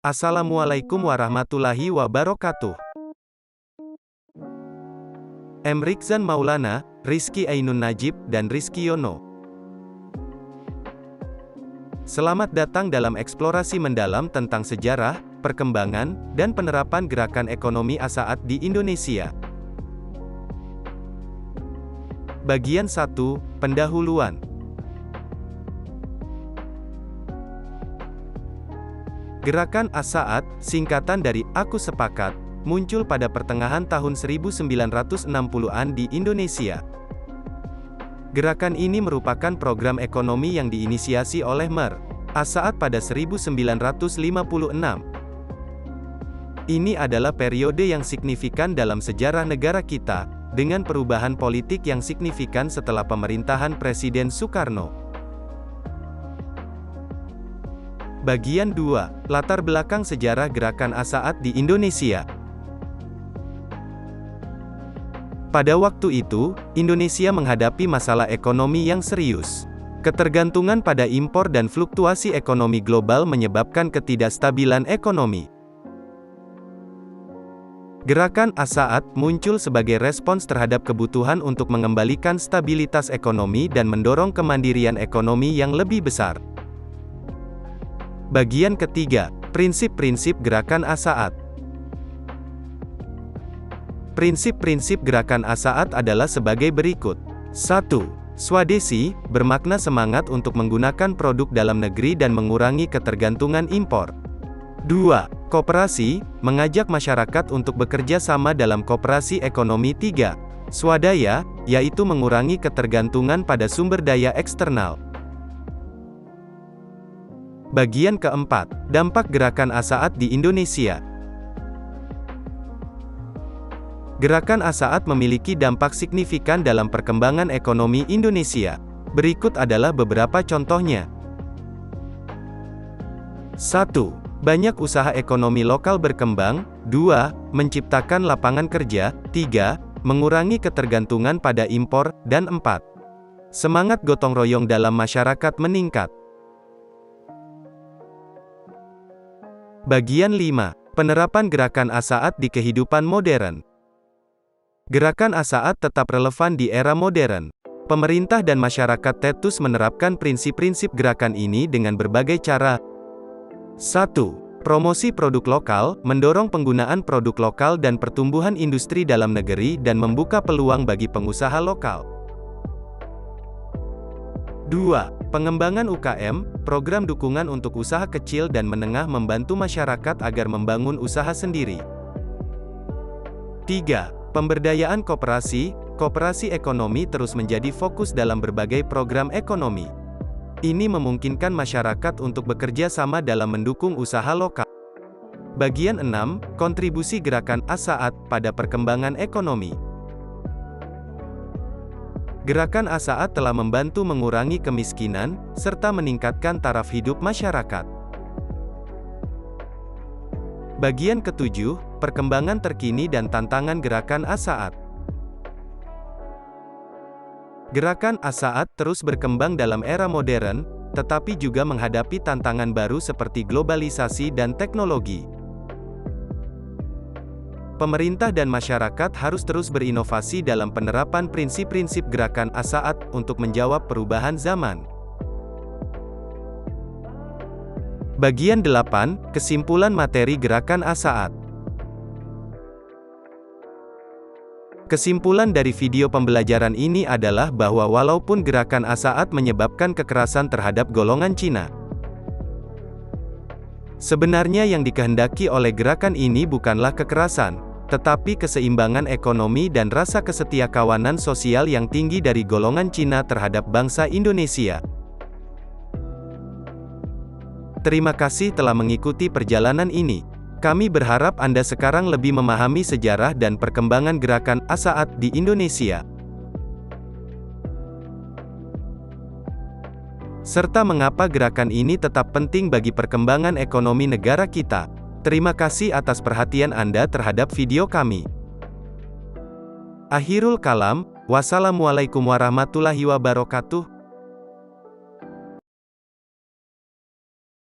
Assalamualaikum warahmatullahi wabarakatuh. M. Rikzan Maulana, Rizky Ainun Najib, dan Rizky Yono. Selamat datang dalam eksplorasi mendalam tentang sejarah, perkembangan, dan penerapan gerakan ekonomi As-Saat di Indonesia. Bagian 1, Pendahuluan. Gerakan As-Saat, singkatan dari Aku Sepakat, muncul pada pertengahan tahun 1960-an di Indonesia. Gerakan ini merupakan program ekonomi yang diinisiasi oleh Mer. As-Saat pada 1956. Ini adalah periode yang signifikan dalam sejarah negara kita, dengan perubahan politik yang signifikan setelah pemerintahan Presiden Soekarno. Bagian 2, Latar belakang sejarah gerakan As-Saat di Indonesia. Pada waktu itu, Indonesia menghadapi masalah ekonomi yang serius. Ketergantungan pada impor dan fluktuasi ekonomi global menyebabkan ketidakstabilan ekonomi. Gerakan As-Saat muncul sebagai respons terhadap kebutuhan untuk mengembalikan stabilitas ekonomi dan mendorong kemandirian ekonomi yang lebih besar. Bagian ketiga, prinsip-prinsip gerakan As-Saat. Prinsip-prinsip gerakan As-Saat adalah sebagai berikut. 1. Swadesi, bermakna semangat untuk menggunakan produk dalam negeri dan mengurangi ketergantungan impor. 2. Koperasi, mengajak masyarakat untuk bekerja sama dalam koperasi ekonomi. 3. Swadaya, yaitu mengurangi ketergantungan pada sumber daya eksternal. Bagian keempat, dampak gerakan As-Saat di Indonesia. Gerakan As-Saat memiliki dampak signifikan dalam perkembangan ekonomi Indonesia. Berikut adalah beberapa contohnya. 1. Banyak usaha ekonomi lokal berkembang. 2. Menciptakan lapangan kerja. 3. Mengurangi ketergantungan pada impor. Dan 4. Semangat gotong royong dalam masyarakat meningkat. Bagian 5. Penerapan gerakan As-Saat di kehidupan modern. Gerakan As-Saat tetap relevan di era modern. Pemerintah dan masyarakat terus menerapkan prinsip-prinsip gerakan ini dengan berbagai cara. 1. Promosi produk lokal, mendorong penggunaan produk lokal dan pertumbuhan industri dalam negeri dan membuka peluang bagi pengusaha lokal. 2. Pengembangan UKM, program dukungan untuk usaha kecil dan menengah membantu masyarakat agar membangun usaha sendiri. 3. Pemberdayaan koperasi, koperasi ekonomi terus menjadi fokus dalam berbagai program ekonomi. Ini memungkinkan masyarakat untuk bekerja sama dalam mendukung usaha lokal. Bagian 6, kontribusi gerakan As-Saat pada perkembangan ekonomi. Gerakan As-Saat telah membantu mengurangi kemiskinan, serta meningkatkan taraf hidup masyarakat. Bagian ke-7, perkembangan terkini dan tantangan gerakan As-Saat. Gerakan As-Saat terus berkembang dalam era modern, tetapi juga menghadapi tantangan baru seperti globalisasi dan teknologi. Pemerintah dan masyarakat harus terus berinovasi dalam penerapan prinsip-prinsip gerakan As-Saat untuk menjawab perubahan zaman. Bagian 8, kesimpulan materi gerakan As-Saat. Kesimpulan dari video pembelajaran ini adalah bahwa walaupun gerakan As-Saat menyebabkan kekerasan terhadap golongan Cina, sebenarnya yang dikehendaki oleh gerakan ini bukanlah kekerasan, tetapi keseimbangan ekonomi dan rasa kesetiakawanan sosial yang tinggi dari golongan Cina terhadap bangsa Indonesia. Terima kasih telah mengikuti perjalanan ini. Kami berharap Anda sekarang lebih memahami sejarah dan perkembangan gerakan As-Saat di Indonesia, serta mengapa gerakan ini tetap penting bagi perkembangan ekonomi negara kita. Terima kasih atas perhatian Anda terhadap video kami. Akhirul kalam, wassalamualaikum warahmatullahi wabarakatuh.